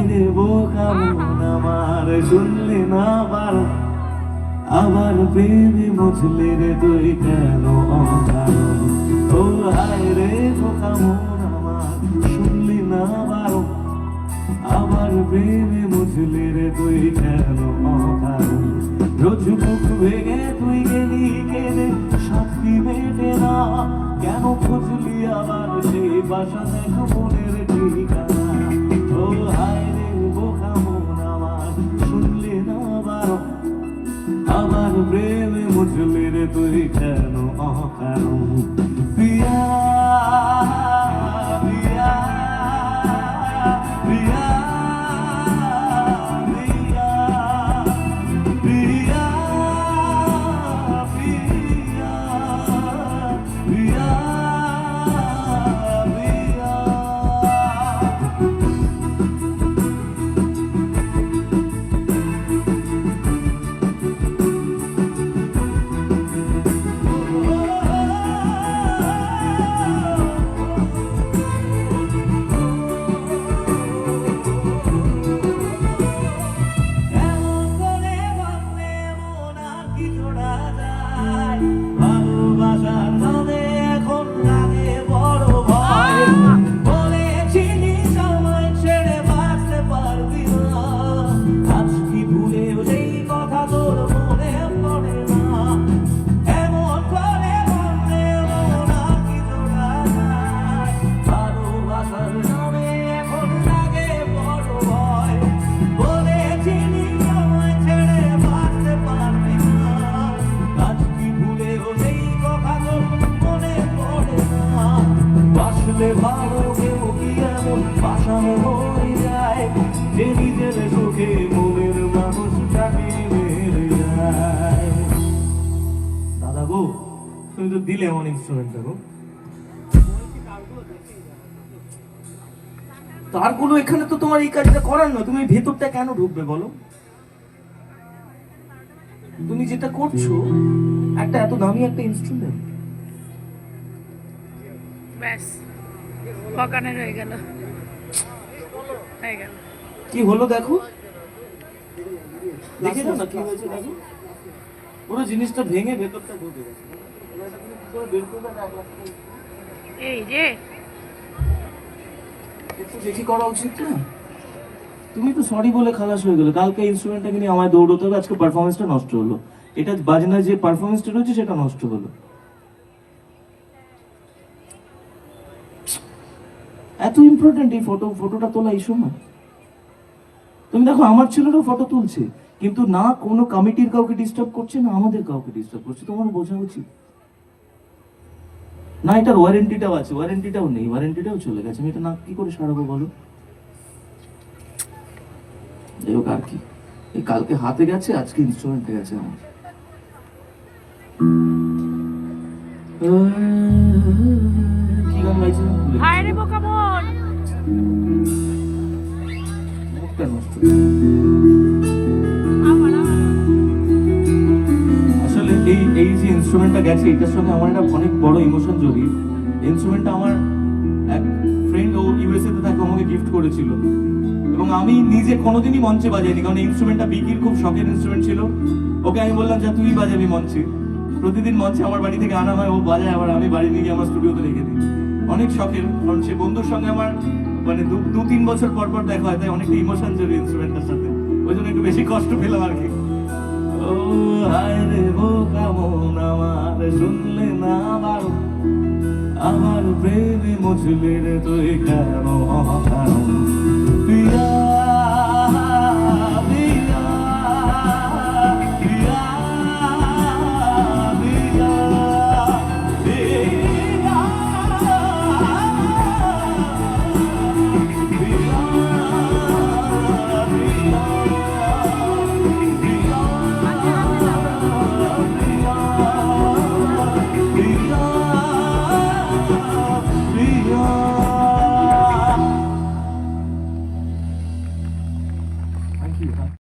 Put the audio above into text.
রে বোকা মন আমার শুনলে না বারো, আবার প্রেমে মজলে রে তুই কেন অকারণ। ও হায় রে বোকা মন আমার শুনলি না বারো, আবার প্রেমে মজলে রে তুই কেন অকারণ। রোজ বুক ভেঙে তুই গেলি কেনে শান্তি মেটে না, কেন খুঁজলি আবার সেই বাসা দেখো মনের ঠিকানা। ও হায় রে বোকা মন আমার শুনলি না বারো, আবার প্রেমে মুঝলে রে তুই কেন অকারণ। প্রিয়া প্রিয়া প্রিয়া প্রিয়া প্রিয়া প্রিয়া প্রিয়া প্রিয়া। ভালোবাসার নামে এখন লাগে বড় ভয়, বলেছিলিস আমায় ছেড়ে বাঁচতে পারবি না, আজ কি ভুলেও সেই কথা তোর মনে পড়ে না। এমন করে ভাবলে মন আর কি জোড়া যায়, ভালোবাসার নামে এখন লাগে বড় ভয়, বলেছিলিস আমায় ছেড়ে বাঁচতে পারবি না, আজ কি ভুলেও সেই কথা তোর মনে পড়ে না। বাসলে ভালো কেউ কি এমন বাসানো হয়ে যায়, যে নিজের সুখে মনের মানুষটাকে মেরে যায়। দাদা গো, তুমি তো দিলে এমন ইনস্ট্রুমেন্টটা গো। তারগুলো এখানে তো তোমার এই কাজটা করার না, তুমি ভেতরটা কেন ঢুকবে বলো? তুমি যেটা করছো একটা এত দামি একটা ইনস্ট্রুমেন্ট, ব্যাস পকানের হয়ে গেল। কি হলো দেখো, দেখে না কি হয়েছে দেখো, পুরো জিনিসটা ভেঙে ভেতরটা ঢুকে গেছে। এই যে একটু দেখি করা উচিত না? তুমি তো সরি বলে খালাস হয়ে গেলে, কালকে ইনস্ট্রুমেন্টটা নিয়ে আমায় দৌড়তে হবে, আজকে পারফরমেন্সটা নষ্ট হলো। এটা বাজনা যে পারফরমেন্সটা রয়েছে সেটা নষ্ট হলো। এত ইম্পর্টেন্ট এই ফটোটা তোলা এই সময়? তুমি দেখো আমার ছেলেরও ফটো তুলছে, কিন্তু না কোনো কমিটির কাউকে ডিস্টার্ব করছে, না আমাদের কাউকে ডিস্টার্ব করছে। তোমার বোঝা উচিত না, এটার ওয়ারেন্টিটাও আছে, ওয়ারেন্টিটাও নেই, ওয়ারেন্টিটাও চলে গেছে। আমি এটা না কি করে সারাবো বলো? যাই হোক আর কি, এই কালকে হাতে গেছে, আজকে ইনস্ট্রুমেন্টে গেছে আমার। কি গান গাইছিলাম? হায় রে বোকা মন। মুখটা নষ্ট। আসলে এই যে ইনস্ট্রুমেন্টটা গেছে, এটার সঙ্গে আমার একটা অনেক বড় ইমোশন জড়িয়ে। ইনস্ট্রুমেন্টটা আমার এক ফ্রেন্ড, ও ইউএসএ তে থাকে, আমাকে গিফট করেছিল, এবং আমি নিজে কোনোদিনই মঞ্চে বাজাইনি, কারণ ইনস্ট্রুমেন্টটা বিকির খুব শখের ইনস্ট্রুমেন্ট ছিল। ওকে আমি বললাম যে তুই বাজাবি মঞ্চে, প্রতিদিন মঞ্চে আমার বাড়ি থেকে আনা হয়, ও বাজায়, আবার আমি বাড়ি নিয়ে গিয়ে আমার স্টুডিওতে রেখে দিই। অনেক শখের, কারণ সে বন্ধুর সঙ্গে আমার মানে 2-3 বছর পর পর দেখা হয়, তাই অনেকটা ইমোশন জড়িয়ে ইনস্ট্রুমেন্টের সাথে, ওই জন্য একটু বেশি কষ্ট পেলাম আর কি। ও হায় রে বোকা মন আমার শুনলে না বারো, আমার প্রেমে মজলে রে তুই কেন অকারণ।